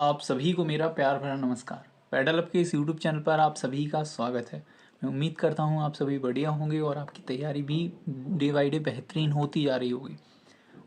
आप सभी को मेरा प्यार भरा नमस्कार। पैडल अप के इस यूट्यूब चैनल पर आप सभी का स्वागत है। मैं उम्मीद करता हूँ आप सभी बढ़िया होंगे और आपकी तैयारी भी डे बाई डे बेहतरीन होती जा रही होगी।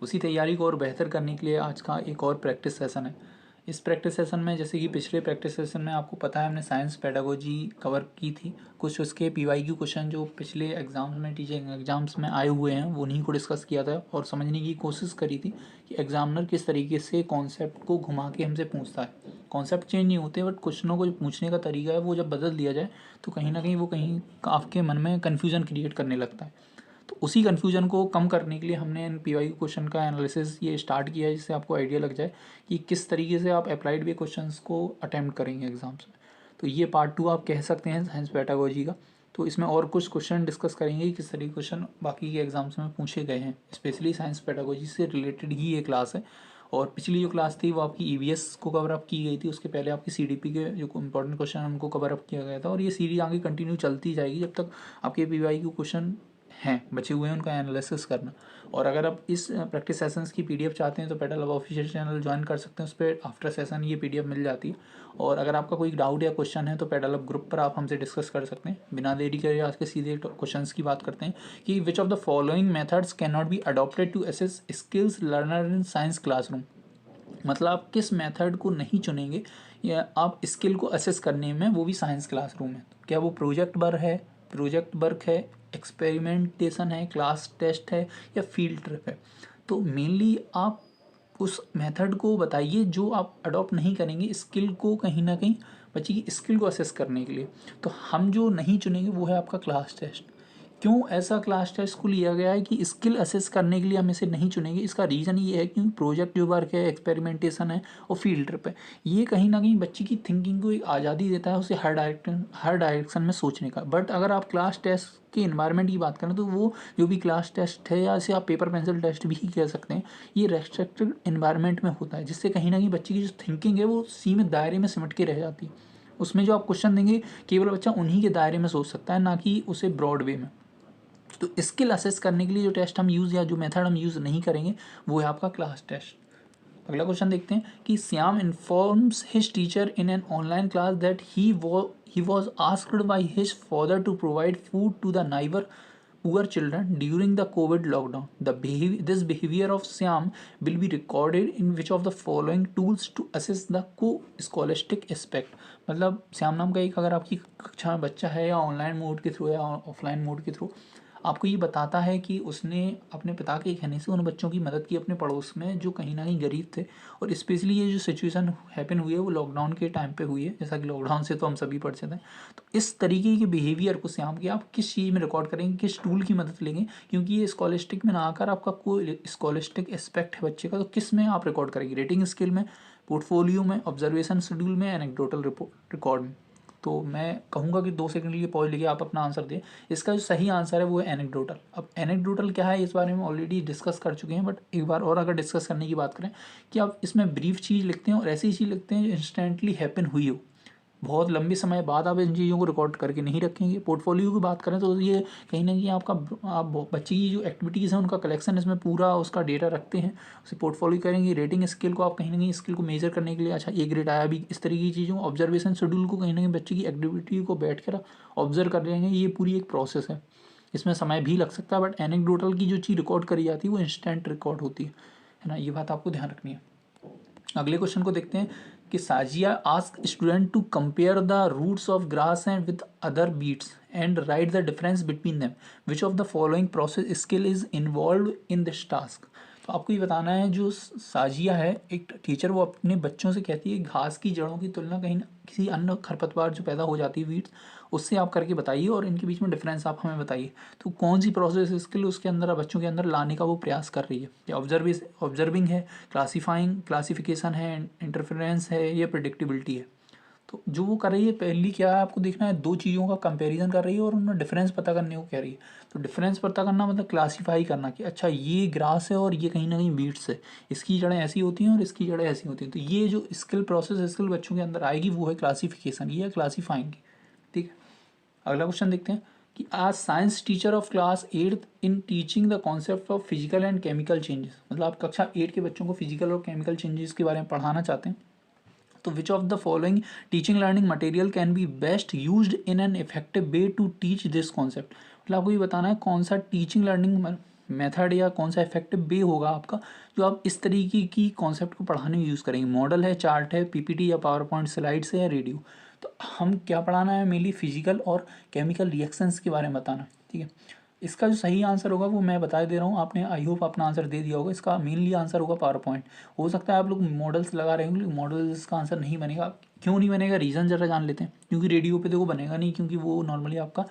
उसी तैयारी को और बेहतर करने के लिए आज का एक और प्रैक्टिस सेशन है। इस प्रैक्टिस सेशन में जैसे कि पिछले प्रैक्टिस सेशन में आपको पता है हमने साइंस पेडागोजी कवर की थी। कुछ उसके पीवाईक्यू क्वेश्चन जो पिछले एग्जाम्स में टीचिंग एग्जाम्स में आए हुए हैं वो उन्हीं को डिस्कस किया था और समझने की कोशिश करी थी कि एग्जामिनर किस तरीके से कॉन्सेप्ट को घुमा के हमसे पूछता है। कॉन्सेप्ट चेंज नहीं होते बट क्वेश्चनों को जो पूछने का तरीका है वो जब बदल दिया जाए तो कहीं ना कहीं वो कहीं आपके मन में कन्फ्यूजन क्रिएट करने लगता है। तो उसी कन्फ्यूजन को कम करने के लिए हमने इन पीवाई क्वेश्चन का एनालिसिस ये स्टार्ट किया है जिससे आपको आइडिया लग जाए कि किस तरीके से आप अप्लाइड वे क्वेश्चंस को अटेम्प्ट करेंगे एग्जाम्स में। तो ये पार्ट 2 आप कह सकते हैं साइंस पेडागोजी का। तो इसमें और कुछ क्वेश्चन डिस्कस करेंगे कि किस तरीके क्वेश्चन बाकी के एग्जाम्स में पूछे गए हैं। स्पेशली साइंस पेडागोजी से रिलेटेड ही ये क्लास है। और पिछली जो क्लास थी वो आपकी ईवीएस को कवर अप की गई थी, उसके पहले आपकी सीडीपी के जो इंपॉर्टेंट क्वेश्चन उनको कवर अप किया गया था। और ये सीरीज आगे कंटिन्यू चलती जाएगी जब तक आपके पीवाई के क्वेश्चन हैं बचे हुए हैं उनका एनालिसिस करना। और अगर आप इस प्रैक्टिस सेशंस की पीडीएफ चाहते हैं तो पेडल अब ऑफिशियल चैनल ज्वाइन कर सकते हैं, उस पर आफ्टर सेशन ये पीडीएफ मिल जाती है। और अगर आपका कोई डाउट या क्वेश्चन है तो पेडल अब ग्रुप पर आप हमसे डिस्कस कर सकते हैं। बिना देरी करे आज के सीधे क्वेश्चन की बात करते हैं कि which of the following methods can not be adopted to assess skills learner in science classroom. मतलब आप किस मेथड को नहीं चुनेंगे या आप स्किल को असेस करने में, वो भी साइंस क्लासरूम में। क्या वो प्रोजेक्ट वर्क है, एक्सपेरिमेंटेशन है, क्लास टेस्ट है या फील्ड ट्रिप है। तो मेनली आप उस मेथड को बताइए जो आप अडॉप्ट नहीं करेंगे स्किल को कहीं ना कहीं बच्चे की स्किल को असेस करने के लिए। तो हम जो नहीं चुनेंगे वो है आपका क्लास टेस्ट। क्यों ऐसा क्लास टेस्ट को लिया गया है कि स्किल असेस करने के लिए हम इसे नहीं चुनेंगे, इसका रीज़न ये है कि प्रोजेक्ट जो वर्क है, एक्सपेरिमेंटेशन है और फील्ड ट्रिप है, ये कहीं ना कहीं बच्चे की थिंकिंग को एक आज़ादी देता है उसे हर डायरेक्शन में सोचने का। बट अगर आप क्लास टेस्ट के इन्वायरमेंट की बात करें तो वो जो भी क्लास टेस्ट है या इसे आप पेपर पेंसिल टेस्ट भी कह सकते हैं, ये रेस्ट्रिक्टेड इन्वायरमेंट में होता है जिससे कहीं ना कहीं बच्चे की जो थिंकिंग है वो सीमित दायरे में सिमट के रह जाती है। उसमें जो आप क्वेश्चन देंगे केवल बच्चा उन्हीं के दायरे में सोच सकता है, ना कि उसे ब्रॉड वे में। तो स्किल असेस करने के लिए जो टेस्ट हम यूज़ या जो मेथड हम यूज़ नहीं करेंगे वो है आपका क्लास टेस्ट। अगला क्वेश्चन देखते हैं कि Shyam informs his teacher in an online class that he was asked by his father to provide food to the neighbour poor children during the COVID lockdown. This behaviour of Shyam will be recorded in which of the following tools to assess the co scholastic aspect. मतलब श्याम नाम का एक अगर आपकी कक्षा में बच्चा है या ऑनलाइन मोड के थ्रू या ऑफलाइन मोड के थ्रू आपको ये बताता है कि उसने अपने पिता के कहने से उन बच्चों की मदद की अपने पड़ोस में जो कहीं ना कहीं गरीब थे। और स्पेशली ये जो सिचुएशन हैपन हुई है वो लॉकडाउन के टाइम पे हुई है, जैसा कि लॉकडाउन से तो हम सभी परिचित हैं। तो इस तरीके के बिहेवियर को श्याम के आप किस चीज़ में रिकॉर्ड करेंगे, किस टूल की मदद लेंगे, क्योंकि ये स्कॉलिस्टिक में ना आकर आपका कोई स्कॉलिस्टिक एस्पेक्ट है बच्चे का, तो किस में आप रिकॉर्ड करेंगे, रेटिंग स्केल में, पोर्टफोलियो में, ऑब्जर्वेशन शेड्यूल में, एनेक्डोटल रिकॉर्ड में। तो मैं कहूँगा कि 2 सेकंड के लिए पॉज लेके आप अपना आंसर दें। इसका जो सही आंसर है वो है एनेक्डोटल। अब एनेक्डोटल क्या है इस बारे में ऑलरेडी डिस्कस कर चुके हैं, बट एक बार और अगर डिस्कस करने की बात करें कि आप इसमें ब्रीफ चीज़ लिखते हैं और ऐसी चीज़ लिखते हैं जो इंस्टेंटली हैपन हुई हो, बहुत लंबे समय बाद आप इन चीज़ों को रिकॉर्ड करके नहीं रखेंगे। पोर्टफोलियो की बात करें तो ये कहीं ना कहीं आपका आप बच्चे की जो एक्टिविटीज़ हैं उनका कलेक्शन, इसमें पूरा उसका डेटा रखते हैं, उसे पोर्टफोलियो करेंगे। रेटिंग स्केल को आप कहीं ना कहीं स्किल को मेजर करने के लिए, अच्छा ए ग्रेड आया भी, इस तरीके की चीज़ों। ऑब्जर्वेशन शेड्यूल को कहीं ना कहीं बच्चे की एक्टिविटी को बैठ कर ऑब्जर्व कर रहे हैं, ये पूरी एक प्रोसेस है, इसमें समय भी लग सकता है। बट एनेक्डोटल की जो चीज़ रिकॉर्ड करी जाती है वो इंस्टेंट रिकॉर्ड होती है ना, ये बात आपको ध्यान रखनी है। अगले क्वेश्चन को देखते हैं कि Sajiya ask student to compare the roots of grass and with other beats and write the difference between them. Which of the following process skill is involve in this task. तो आपको ये बताना है, जो साजिया है एक टीचर, वो अपने बच्चों से कहती है घास की जड़ों की तुलना कहीं किसी अन्य खरपतवार जो पैदा हो जाती है वीड्स, उससे आप करके बताइए और इनके बीच में डिफरेंस आप हमें बताइए। तो कौन सी प्रोसेस स्किल उसके अंदर बच्चों के अंदर लाने का वो प्रयास कर रही है, या ऑब्जर्विंग है, क्लासिफिकेशन है, इंटरफेरेंस है, या प्रिडिक्टिबिलिटी है। तो जो वो कर रही है पहली क्या है आपको देखना है, 2 चीज़ों का कंपैरिजन कर रही है और उनमें डिफरेंस पता करने को कह रही है। तो डिफरेंस पता करना मतलब क्लासीफाई करना कि अच्छा ये ग्रास है और ये कहीं ना कहीं बीट्स है, इसकी जड़ें ऐसी होती हैं और इसकी जड़ें ऐसी होती हैं। तो ये जो स्किल प्रोसेस स्किल बच्चों के अंदर आएगी वो है क्लासिफिकेशन, ये है क्लासीफाइंग की। ठीक है, अगला क्वेश्चन देखते हैं कि आज science teacher of class 8 in teaching the concept of physical and chemical changes. मतलब आप कक्षा 8 के बच्चों को फिजिकल और केमिकल चेंजेस के बारे में पढ़ाना चाहते हैं। तो which of the following teaching learning material can be best used in an effective way to teach this concept. मतलब आपको ये बताना है कौन सा टीचिंग लर्निंग मेथड या कौन सा इफेक्टिव वे होगा आपका जो आप इस तरीके की कॉन्सेप्ट को पढ़ाने में यूज़ करेंगे। मॉडल है, चार्ट है, पीपीटी या पावर पॉइंट स्लाइड्स है या रेडियो। तो हम क्या पढ़ाना है, मेनली फिजिकल और केमिकल रिएक्शंस के बारे में बताना है, ठीक है। इसका जो सही आंसर होगा वो मैं बता दे रहा हूँ, आपने आई होप अपना आंसर दे दिया होगा। इसका मेनली आंसर होगा पावर पॉइंट। हो सकता है आप लोग मॉडल्स लगा रहे होंगे, मॉडल्स का आंसर नहीं बनेगा। क्यों नहीं बनेगा, रीज़न ज़रा जान लेते हैं। क्योंकि रेडियो पे देखो बनेगा नहीं, क्योंकि वो नॉर्मली आपका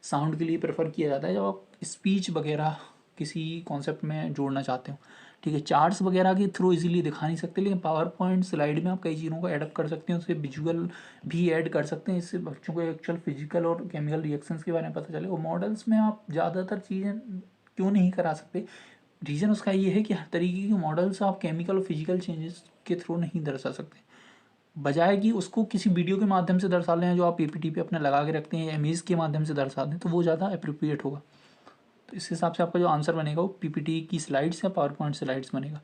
साउंड के लिए प्रेफर किया जाता है जब आप स्पीच वगैरह किसी कॉन्सेप्ट में जोड़ना चाहते हो, ठीक है। चार्ट्स वगैरह के थ्रू इजीली दिखा नहीं सकते, लेकिन पावर पॉइंट स्लाइड में आप कई चीज़ों को एडअप कर सकते हैं, उससे विजुअल भी ऐड कर सकते हैं। इससे बच्चों को एक्चुअल फिजिकल और केमिकल रिएक्शंस के बारे में पता चले। और मॉडल्स में आप ज़्यादातर चीज़ें क्यों नहीं करा सकते, रीज़न उसका ये है कि हर तरीके के मॉडल्स आप केमिकल और फिजिकल चेंजेस के थ्रू नहीं दर्शा सकते, बजाय कि उसको किसी वीडियो के माध्यम से दर्शा लें जो आप पीपीटी पे अपने लगा के रखते हैं या इमेज के माध्यम से दर्शा दें, तो वो ज़्यादा अप्रोप्रिएट होगा। तो इस हिसाब से आपका जो आंसर बनेगा वो पीपीटी की स्लाइड्स या पावर पॉइंट स्लाइड्स बनेगा।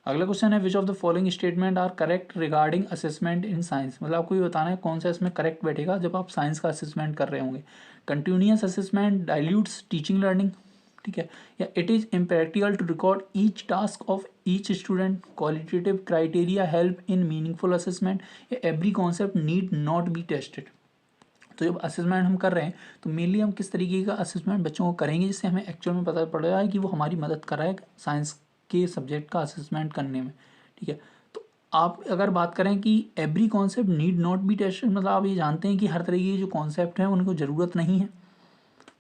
अगला क्वेश्चन है which of the following statement are correct regarding assessment in science. मतलब आपको ये बताना है कौन सा इसमें करेक्ट बैठेगा जब आप साइंस का असेसमेंट कर रहे होंगे। Continuous assessment dilutes teaching learning, ठीक है। या it is impractical to record each task of each student, qualitative criteria help in meaningful assessment, या every concept need not be tested. तो जब असेसमेंट हम कर रहे हैं तो मेनली हम किस तरीके का असेसमेंट बच्चों को करेंगे जिससे हमें एक्चुअल में पता पड़ रहा है कि वो हमारी मदद कर रहा है साइंस के सब्जेक्ट का असेसमेंट करने में, ठीक है। तो आप अगर बात करें कि every concept need not be tested, मतलब आप ये जानते हैं कि हर तरीके के जो कॉन्सेप्ट हैं उनको ज़रूरत नहीं है।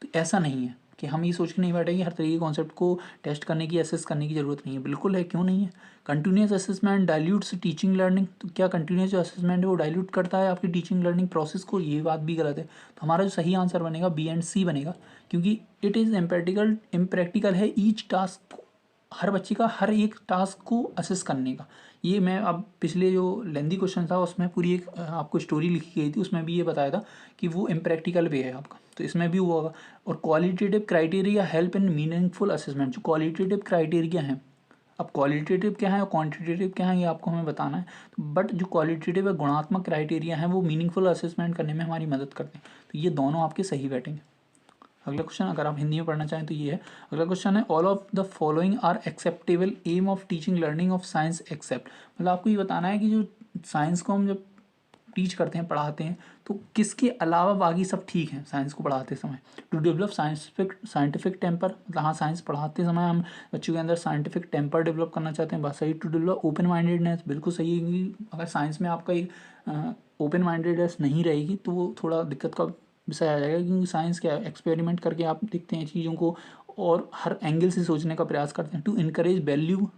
तो ऐसा नहीं है कि हम ये सोच के नहीं बैठे कि हर तरीके के कॉन्सेप्ट को टेस्ट करने की, असेस करने की ज़रूरत नहीं है। बिल्कुल है, क्यों नहीं है। Continuous assessment dilutes teaching learning, तो क्या कंटिन्यूस जो असेसमेंट है वो डाइल्यूट करता है आपकी टीचिंग लर्निंग प्रोसेस को, ये बात भी गलत है। तो हमारा जो सही आंसर बनेगा बी एंड सी बनेगा, क्योंकि इट इज़ इम्प्रैक्टिकल है ईच टास्क, हर बच्चे का हर एक टास्क को असेस करने का। ये मैं अब पिछले जो लेंदी क्वेश्चन था उसमें पूरी एक आपको स्टोरी लिखी गई थी, उसमें भी ये बताया था कि वो इम्प्रैक्टिकल वे है आपका, तो इसमें भी हुआ होगा। और qualitative criteria help in meaningful assessment, जो क्वालिटेटिव क्राइटेरिया हैं, अब क्वालिटेटिव क्या है और क्वांटिटेटिव क्या है ये आपको हमें बताना है। बट जो क्वालिटेटिव है, गुणात्मक क्राइटेरिया हैं, वो मीनिंगफुल असेसमेंट करने में हमारी मदद करते हैं। तो ये दोनों आपके सही बैठेंगे। अगला क्वेश्चन अगर आप हिंदी में पढ़ना चाहें तो ये है। अगला क्वेश्चन है all of the following are acceptable aim of teaching learning of science except. मतलब आपको ये बताना है कि जो साइंस को हम जब टीच करते हैं, पढ़ाते हैं, तो किसके अलावा बाकी सब ठीक है साइंस को पढ़ाते समय। टू डेवलप साइंटिफिक टेम्पर, मतलब हाँ साइंस पढ़ाते समय हम बच्चों के अंदर साइंटिफिक टेम्पर डेवलप करना चाहते हैं, बात सही। टू डेवलप ओपन माइंडेडनेस, बिल्कुल सही है, क्योंकि अगर साइंस में आपका एक ओपन माइंडेडनेस नहीं रहेगी तो वो थोड़ा दिक्कत का विषय आ जाएगा, क्योंकि साइंस क्या है, एक्सपेरिमेंट करके आप देखते हैं चीज़ों को और हर एंगल से सोचने का प्रयास करते हैं। To encourage value,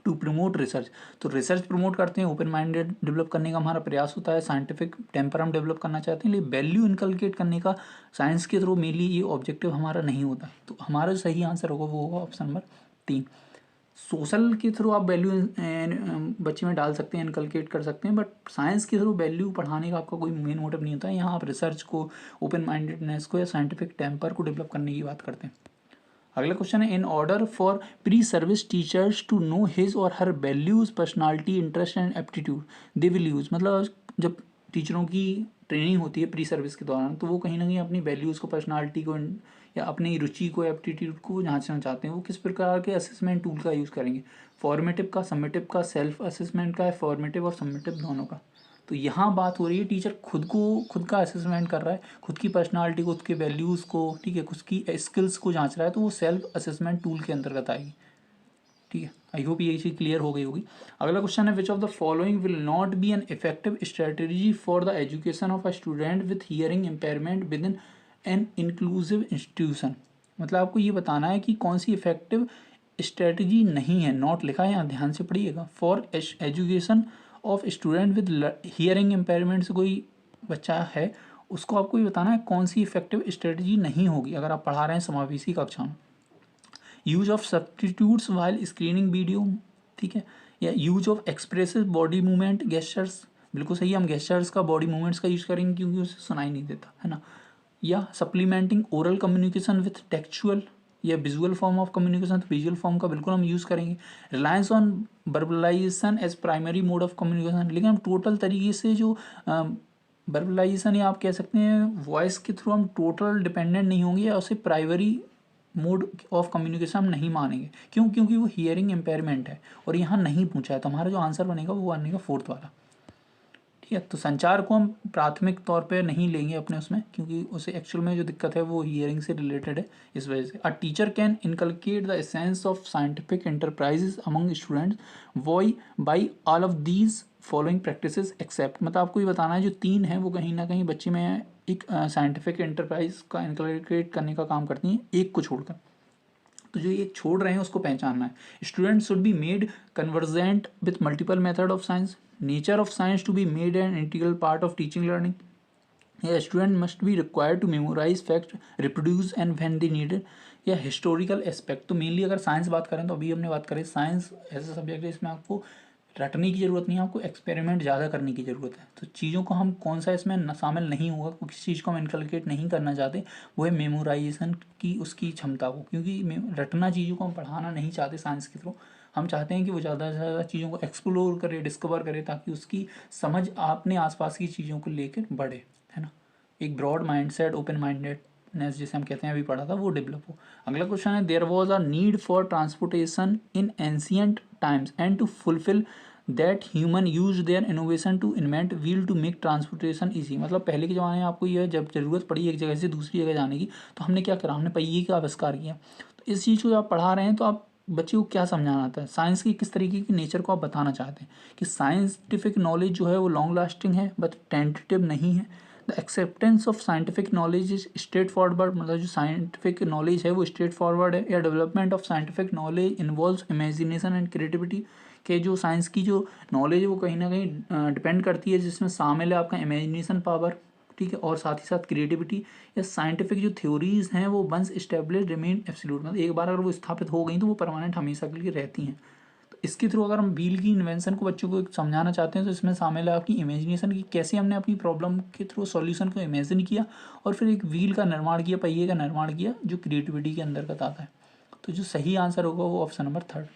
to promote research, तो रिसर्च प्रमोट करते हैं, ओपन माइंडेड डेवलप करने का हमारा प्रयास होता है। साइंटिफिक टेम्पर हम डेवलप करना चाहते हैं, लेकिन वैल्यू इनकलकेट करने का साइंस के थ्रू मेनली ये ऑब्जेक्टिव हमारा नहीं होता है। तो हमारा जो सही आंसर होगा वो होगा ऑप्शन नंबर 3। सोशल के थ्रू आप वैल्यू बच्चे में डाल सकते हैं, इनकलकेट कर सकते हैं, बट साइंस के थ्रू वैल्यू पढ़ाने का आपका कोई मेन मोटिव नहीं होता है। यहाँ आप रिसर्च को, ओपन माइंडेडनेस को या साइंटिफिक टेम्पर को डेवलप करने की बात करते हैं। अगला क्वेश्चन है in order for pre service teachers to know his और her values, personality, interest and aptitude they will use. मतलब जब टीचरों की ट्रेनिंग होती है प्री सर्विस के दौरान, तो वो कहीं ना कहीं अपनी वैल्यूज़ को, पर्सनालिटी को या अपनी रुचि को, एप्टीट्यूड को जांचना चाहते हैं। वो किस प्रकार के असेसमेंट टूल का यूज़ करेंगे, फॉर्मेटिव का, सबमिटिव का, सेल्फ असेसमेंट का, फॉर्मेटिव और सबमिटिव दोनों का। तो यहाँ बात हो रही है टीचर खुद का असेसमेंट कर रहा है, खुद की पर्सनालिटी को, खुद के वैल्यूज़ को, ठीक है, खुद की स्किल्स को जांच रहा है, तो वो सेल्फ असेसमेंट टूल के अंतर्गत आएगी, ठीक है। आई होप ये चीज़ क्लियर हो गई होगी। अगला क्वेश्चन है which of the following will not be an effective strategy for the education of a student with hearing impairment with in an inclusive institution. मतलब आपको ये बताना है कि कौन सी इफेक्टिव स्ट्रेटजी नहीं है, नॉट लिखा है यहाँ, ध्यान से पढ़िएगा, for education of student with hearing impairment से कोई बच्चा है, उसको आपको ये बताना है कौन सी इफेक्टिव स्ट्रेटजी नहीं होगी अगर आप पढ़ा रहे हैं समावेशी कक्षा में। Use of substitutes while screening video, ठीक है, या use of expressive body movement gestures, बिल्कुल सही है, हम गेस्चर्स का, बॉडी मूवमेंट्स का यूज करेंगे क्योंकि उसे सुनाई नहीं देता है ना। या supplementing oral communication with textual, या विजुअल फॉर्म ऑफ कम्युनिकेशन, तो विजुअल फॉर्म का बिल्कुल हम यूज़ करेंगे। Reliance on verbalization as primary mode of communication, लेकिन हम टोटल तरीके से जो वर्बलाइजेशन या आप कह सकते हैं वॉइस के थ्रू हम टोटल डिपेंडेंट नहीं होंगे या उसे प्राइमरी मोड ऑफ कम्युनिकेशन हम नहीं मानेंगे। क्यों? क्योंकि वो हियरिंग इम्पेयरमेंट है और यहाँ नहीं पूछा है, तो हमारा जो आंसर बनेगा वो बनेगा फोर्थ वाला। ठीक है, तो संचार को हम प्राथमिक तौर पे नहीं लेंगे अपने उसमें, क्योंकि उसे एक्चुअल में जो दिक्कत है वो हियरिंग से रिलेटेड है, इस वजह से। A teacher can inculcate the essence of scientific enterprises among students why by all of these following practices except, मतलब आपको ये बताना है जो 3 है वो कहीं ना कहीं बच्चे में एक साइंटिफिक एंटरप्राइज का इनकलकेट करने का काम करती हैं, एक को छोड़कर। तो जो ये छोड़ रहे हैं उसको पहचानना है। Student should be made convergent with multiple method of science, nature of science to be made an integral part of teaching learning, या student must be required to memorize fact reproduce and when they needed, या historical aspect. तो mainly अगर science बात करें तो अभी हमने बात करें साइंस ऐसा सब्जेक्ट है इसमें आपको रटने की ज़रूरत नहीं है, आपको एक्सपेरिमेंट ज़्यादा करने की ज़रूरत है। तो चीज़ों को हम कौन सा इसमें शामिल नहीं होगा, किस चीज़ को हम इनकलकेट नहीं करना चाहते, वो है मेमोराइजेशन की उसकी क्षमता को, क्योंकि रटना चीज़ों को हम पढ़ाना नहीं चाहते साइंस के थ्रू। हम चाहते हैं कि वो ज़्यादा से ज़्यादा चीज़ों को एक्सप्लोर करे, डिस्कवर करे, ताकि उसकी समझ अपने आसपास की चीज़ों को लेकर बढ़े, है ना। एक broad mindset, open mindedness जिसे हम कहते हैं, अभी पढ़ा था, वो डेवलप हो। अगला क्वेश्चन है, there was a need for transportation in ancient times and to fulfil that human use their innovation to invent wheel to make transportation easy. मतलब पहले के ज़माने में आपको यह जब ज़रूरत पड़ी एक जगह से दूसरी जगह जाने की, तो हमने क्या करा, हमने पहिए का आविष्कार किया। तो इस चीज़ को आप पढ़ा रहे हैं तो आप बच्चे को क्या समझाना आता है, साइंस की किस तरीके की नेचर को आप बताना चाहते हैं, कि साइंटिफिक नॉलेज जो है वो लॉन्ग लास्टिंग है बट टेंटेटिव नहीं है। The acceptance of scientific knowledge is straight forward, मतलब जो साइंटिफिक नॉलेज है वो स्ट्रेट फॉरवर्ड है। या development of scientific knowledge involves imagination and creativity, के जो साइंस की जो नॉलेज है वो कहीं ना कहीं डिपेंड करती है, जिसमें शामिल है आपका इमेजिनेशन पावर, ठीक है, और साथ ही साथ क्रिएटिविटी। या साइंटिफिक जो थ्योरीज हैं वो वंस एस्टेब्लिश रिमेन एब्सोल्यूट, मतलब एक बार अगर वो स्थापित हो गई तो वो परमानेंट हमेशा के लिए रहती हैं। तो इसके थ्रू अगर हम व्हील की इन्वेंशन को बच्चों को समझाना चाहते हैं तो इसमें शामिल है आपकी इमेजिनेशन की, कैसे हमने अपनी प्रॉब्लम के थ्रू सॉल्यूशन को इमेजिन किया और फिर एक व्हील का निर्माण किया, पहिए का निर्माण किया, जो क्रिएटिविटी के अंतर्गत आता है। तो जो सही आंसर होगा वो ऑप्शन नंबर 3।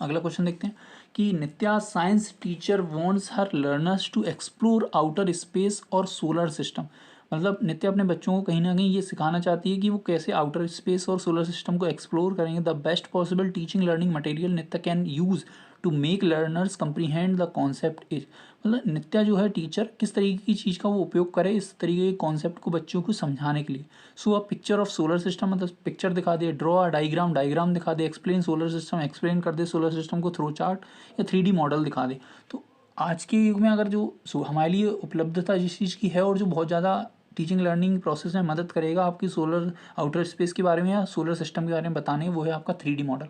अगला क्वेश्चन देखते हैं कि Nitya science teacher wants her learners to explore outer space और सोलर सिस्टम, मतलब नित्या अपने बच्चों को कहीं ना कहीं ये सिखाना चाहती है कि वो कैसे आउटर स्पेस और सोलर सिस्टम को एक्सप्लोर करेंगे। The best possible teaching learning material Nitya can use to make learners comprehend the concept is, मतलब नित्या जो है टीचर किस तरीके की चीज़ का वो उपयोग करे इस तरीके के कॉन्सेप्ट को बच्चों को समझाने के लिए। So a picture of solar system, मतलब पिक्चर दिखा दे, ड्रॉ अ डायग्राम, डायग्राम दिखा दे, एक्सप्लेन सोलर सिस्टम, एक्सप्लेन कर दे सोलर सिस्टम को थ्रो चार्ट या 3D मॉडल दिखा दे। तो आज के युग में अगर जो हमारे लिए उपलब्धता जिस चीज़ की है और जो बहुत ज़्यादा टीचिंग लर्निंग प्रोसेस में मदद करेगा आपकी सोलर आउटर स्पेस के बारे में या सोलर सिस्टम के बारे में बताने, वो है आपका 3D मॉडल,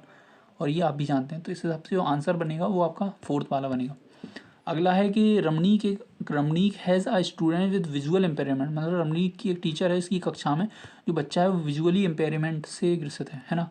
और ये आप भी जानते हैं। तो इस हिसाब से जो आंसर बनेगा वो आपका फोर्थ वाला बनेगा। अगला है कि Ramnik has a student with visual impairment, मतलब रमणीक की एक टीचर है इसकी कक्षा में, जो बच्चा है वो विजुअली इम्पेयरमेंट से ग्रसित है ना।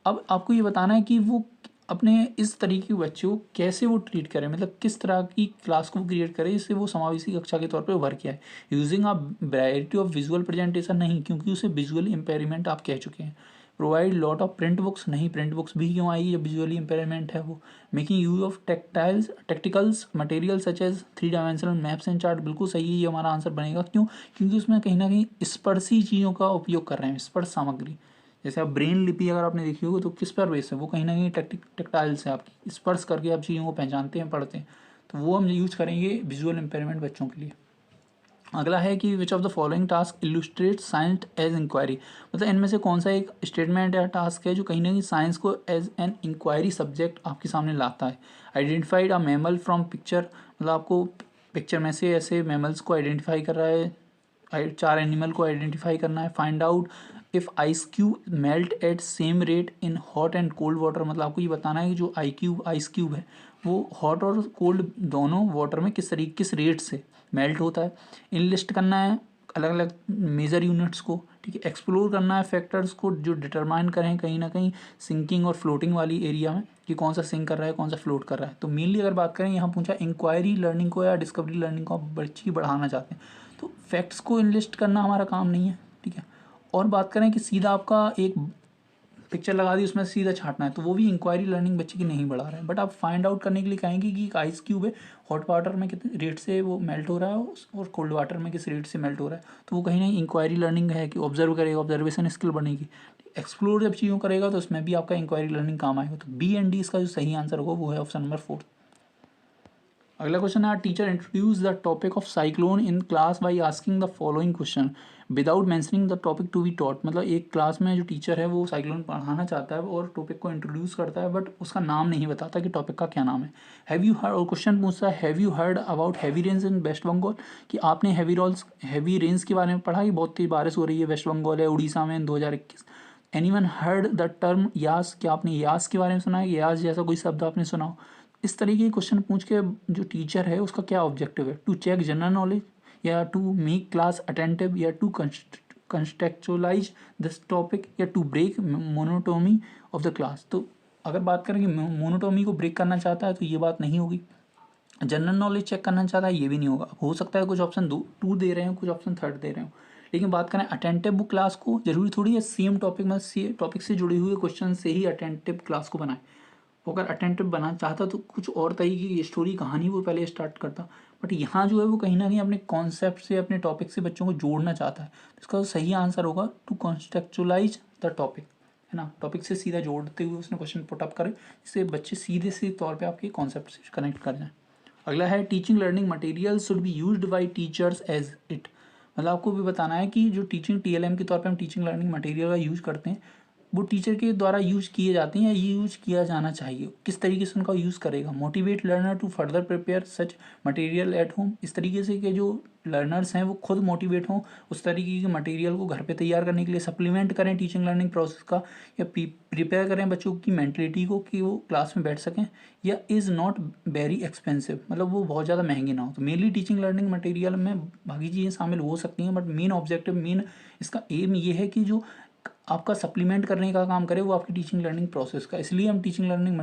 अब आपको ये बताना है कि वो अपने इस तरीके के बच्चे को कैसे वो ट्रीट करें, मतलब किस तरह की क्लास को क्रिएट करें जिससे वो समावेशी कक्षा के तौर पे उभर के आए। Using a variety of visual presentation नहीं, क्योंकि उसे विजुअल इम्पेयरमेंट आप कह चुके हैं। Provide lot of print books नहीं, प्रिंट बुक्स भी क्यों आएगी जब विजुअली इम्पेयरमेंट है वो। Making use of tactiles material such as 3 dimensional maps and chart, बिल्कुल सही है, ये हमारा आंसर बनेगा। क्यों? क्योंकि उसमें कहीं ना कहीं स्पर्शी चीज़ों का उपयोग कर रहे हैं, स्पर्श सामग्री। जैसे आप ब्रेन लिपि अगर आपने देखी होगी तो किस पर बेस है, वो कहीं ना कहीं टेक्टाइल से आपकी स्पर्श करके आप चीज़ों को पहचानते हैं, पढ़ते हैं। तो वो हम यूज करेंगे विजुअल इम्पेयरमेंट बच्चों के लिए। अगला है कि which of the following task illustrate science as inquiry, मतलब इनमें से कौन सा एक स्टेटमेंट या टास्क है जो कहीं ना कहीं साइंस को एज एन इंक्वायरी सब्जेक्ट आपके सामने लाता है। Identified a mammal from picture, मतलब आपको पिक्चर में से ऐसे मैमल्स को आइडेंटिफाई कर रहा है, 4 एनिमल को आइडेंटिफाई करना है। Find out if ice cube melt eight same rate in hot and cold water, मतलब आपको ये बताना है कि जो आइस क्यूब है वो हॉट और कोल्ड दोनों वाटर में किस रेट से मेल्ट होता है। इन लिस्ट करना है अलग अलग मेजर यूनिट्स को, ठीक है। एक्सप्लोर करना है फैक्टर्स को जो डिटरमाइन करें कहीं ना कहीं सिंकिंग और फ्लोटिंग वाली एरिया में, कि कौन सा सिंक कर रहा है कौन सा फ्लोट कर रहा है। तो मेनली अगर बात करें यहाँ पूछा इंक्वायरी लर्निंग को या डिस्कवरी लर्निंग को आप बच्ची बढ़ाना चाहते हैं, तो फैक्ट्स को इनलिस्ट करना हमारा काम नहीं है, ठीक है। और बात करें कि सीधा आपका एक पिक्चर लगा दी, उसमें सीधा छांटना है, तो वो भी इंक्वायरी लर्निंग बच्चे की नहीं बढ़ा रहा है। बट आप फाइंड आउट करने के लिए कहेंगे कि एक आइस क्यूब है, हॉट वाटर में कितने रेट से वो मेल्ट हो रहा है और कोल्ड वाटर में किस रेट से मेल्ट हो रहा है, तो वो कहीं ना इंक्वायरी लर्निंग है कि ऑब्जर्व करेगा, ऑब्जर्वेशन स्किल बनेगी। एक्सप्लोर जब चीज़ों करेगा तो उसमें भी आपका इंक्वायरी लर्निंग काम आएगा। तो बी एंड डी इसका जो सही आंसर होगा वो है ऑप्शन नंबर 4। अगला क्वेश्चन है, teacher introduce the topic of cyclone in class by asking the following question without mentioning the topic to be taught. मतलब एक क्लास में जो टीचर है वो साइक्लोन पढ़ाना चाहता है और टॉपिक को इंट्रोड्यूस करता है, बट उसका नाम नहीं बताता कि टॉपिक का क्या नाम है। हैव यू हर्ड, और क्वेश्चन पूछता है have you heard about heavy rains in West Bengal, कि आपने हैवी रेन्स के बारे में पढ़ा कि बहुत तेज बारिश हो रही है वेस्ट बंगाल है उड़ीसा में 2021। एनीवन हर्ड द टर्म यास, क्या आपने यास के बारे में सुना है, यास जैसा कोई शब्द आपने सुना हो। इस तरीके के क्वेश्चन पूछ के जो टीचर है उसका क्या ऑब्जेक्टिव है, टू चेक जनरल नॉलेज या टू मेक क्लास अटेंटिव या टू कंटेक्चुअलाइज दिस टॉपिक या to break monotony of the class. तो अगर बात करें कि मोनोटोमी को ब्रेक करना चाहता है तो ये बात नहीं होगी, जनरल नॉलेज चेक करना चाहता है ये भी नहीं होगा। हो सकता है कुछ ऑप्शन 2 दे रहे हो, कुछ ऑप्शन 3 दे रहे हो, लेकिन बात करें अटेंटिव बुक क्लास को, जरूरी थोड़ी है सेम टॉपिक में टॉपिक से जुड़े हुए क्वेश्चन से ही अटेंटिव क्लास को बनाए। वो अगर अटेंटिव बनाना चाहता तो कुछ और तरीके की स्टोरी कहानी वो पहले स्टार्ट करता, बट यहाँ जो है वो कहीं ना कहीं अपने कॉन्सेप्ट से अपने टॉपिक से बच्चों को जोड़ना चाहता है। तो इसका सही आंसर होगा टू कॉन्टेक्चुअलाइज द टॉपिक, है ना, टॉपिक से सीधा जोड़ते हुए उसने क्वेश्चन पुटअप करे जिससे बच्चे सीधे से तौर पर आपके कॉन्सेप्ट से कनेक्ट कर जाएँ। अगला है, teaching learning material should be used by teachers as it. मतलब आपको भी बताना है कि जो टीचिंग TLM के तौर पे हम टीचिंग लर्निंग मटेरियल का यूज़ करते हैं वो टीचर के द्वारा यूज किए जाते हैं या यूज किया जाना चाहिए, किस तरीके से उनका यूज़ करेगा। Motivate learner to further prepare such material at home, इस तरीके से कि जो लर्नर्स हैं वो खुद मोटिवेट हों उस तरीके के मटेरियल को घर पे तैयार करने के लिए। सप्लीमेंट करें टीचिंग लर्निंग प्रोसेस का या प्रिपेयर करें बच्चों की मेंटलिटी को कि वो क्लास में बैठ सकें, या इज़ नॉट वेरी एक्सपेंसिव, मतलब वो बहुत ज़्यादा महंगी ना हो। तो मेनली टीचिंग लर्निंग मटेरियल में बाकी चीज़ें शामिल हो सकती हैं, बट मेन ऑब्जेक्टिव मेन इसका एम ये है कि जो आपका सप्लीमेंट करने का काम करे वो आपकी टीचिंग लर्निंग प्रोसेस का, इसलिए हम टीचिंग लर्निंग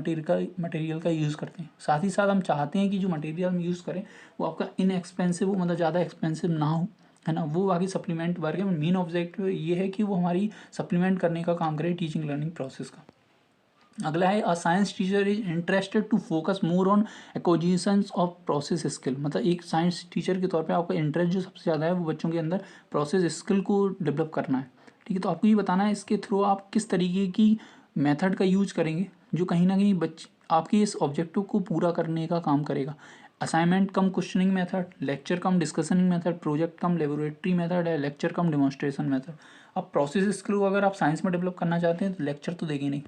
मटेरियल का यूज़ करते हैं। साथ ही साथ हम चाहते हैं कि जो मटेरियल हम यूज़ करें वो आपका इनएक्सपेंसिव हो, मतलब ज़्यादा एक्सपेंसिव ना हो, है ना, वो बाकी सप्लीमेंट वर्क है। मेन ऑब्जेक्टिव ये है कि वो हमारी सप्लीमेंट करने का काम करे टीचिंग लर्निंग प्रोसेस का। अगला है, a science teacher is interested to focus more on acquisitions of process skill. मतलब एक साइंस टीचर के तौर पे आपका इंटरेस्ट जो सबसे ज़्यादा है वो बच्चों के अंदर प्रोसेस स्किल को डेवलप करना है। ठीक है, तो आपको ये बताना है इसके थ्रू आप किस तरीके की मेथड का यूज करेंगे जो कहीं ना कहीं बच्चे आपके इस ऑब्जेक्टिव को पूरा करने का काम करेगा। असाइनमेंट कम क्वेश्चनिंग मेथड, लेक्चर कम डिस्कशनिंग मेथड, प्रोजेक्ट कम लेबोरेटरी मेथड है, लेक्चर कम डेमोन्स्ट्रेशन मेथड। अब प्रोसेस स्किल को अगर आप साइंस में डेवलप करना चाहते हैं तो लेक्चर तो देंगे नहीं,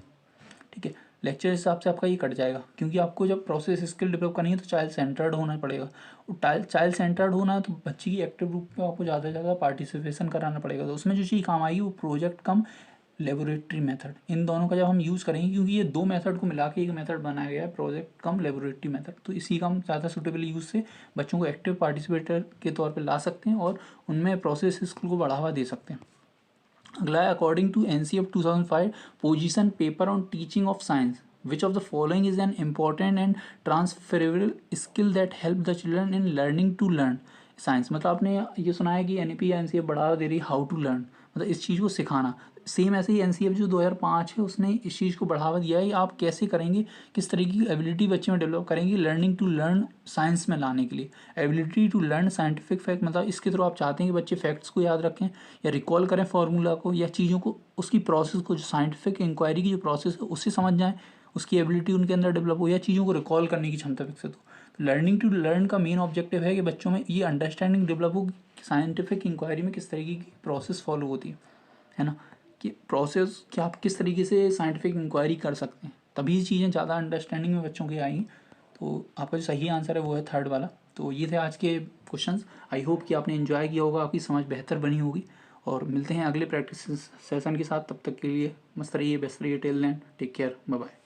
ठीक है, लेक्चर हिसाब से आपका ये कट जाएगा, क्योंकि आपको जब प्रोसेस स्किल डेवलप करनी है तो चाइल्ड सेंटर्ड होना पड़ेगा। चाइल्ड सेंटर्ड होना है तो बच्चे की एक्टिव रूप में आपको ज़्यादा से ज़्यादा पार्टिसिपेशन कराना पड़ेगा। तो उसमें जो चीज़ काम आएगी वो प्रोजेक्ट कम लेबोरेटरी मेथड, इन दोनों का जब हम यूज़ करेंगे, क्योंकि ये दो मेथड को मिला के एक मेथड बनाया गया है प्रोजेक्ट कम लेबोरेटरी मेथड, तो इसी का हम ज़्यादा सूटेबल यूज़ से बच्चों को एक्टिव पार्टिसिपेटर के तौर पर ला सकते हैं और उनमें प्रोसेस स्किल को बढ़ावा दे सकते हैं। अगला है, according to NCF 2005 position paper on teaching of science which of the following is an important and transferable skill that help the children in learning to learn science. मतलब आपने ये सुना है कि NEP या NCF बढ़ावा दे रही है हाउ टू लर्न, मतलब इस चीज़ को सिखाना। सेम ऐसे ही NCF जो 2005 है उसने इस चीज़ को बढ़ावा दिया है, आप कैसे करेंगे, किस तरीके की एबिलिटी बच्चे में डेवलप करेंगे लर्निंग टू लर्न साइंस में लाने के लिए। Ability to learn scientific fact, मतलब इसके थ्रू आप चाहते हैं कि बच्चे फैक्ट्स को याद रखें या रिकॉल करें फार्मूला को या चीज़ों को, उसकी प्रोसेस को, जो साइंटिफिक इंक्वायरी की जो प्रोसेस है उससे समझ जाएँ, उसकी एबिलिटी उनके अंदर डेवलप हो या चीज़ों को रिकॉल करने की क्षमता विकसित हो। तो लर्निंग टू लर्न का मेन ऑब्जेक्टिव है कि बच्चों में ये अंडरस्टैंडिंग डेवलप हो कि साइंटिफिक इंक्वायरी में किस तरीके की प्रोसेस फॉलो होती है ना, कि प्रोसेस कि आप किस तरीके से साइंटिफिक इंक्वायरी कर सकते हैं, तभी चीज़ें ज़्यादा अंडरस्टैंडिंग में बच्चों की आएंगी। तो आपका जो सही आंसर है वो है 3rd वाला। तो ये थे आज के क्वेश्चंस। आई होप कि आपने एंजॉय किया होगा, आपकी समझ बेहतर बनी होगी, और मिलते हैं अगले प्रैक्टिस सेशन के साथ। तब तक के लिए मस्त रहिए, बेस्ट रहिए, till then take care, bye bye.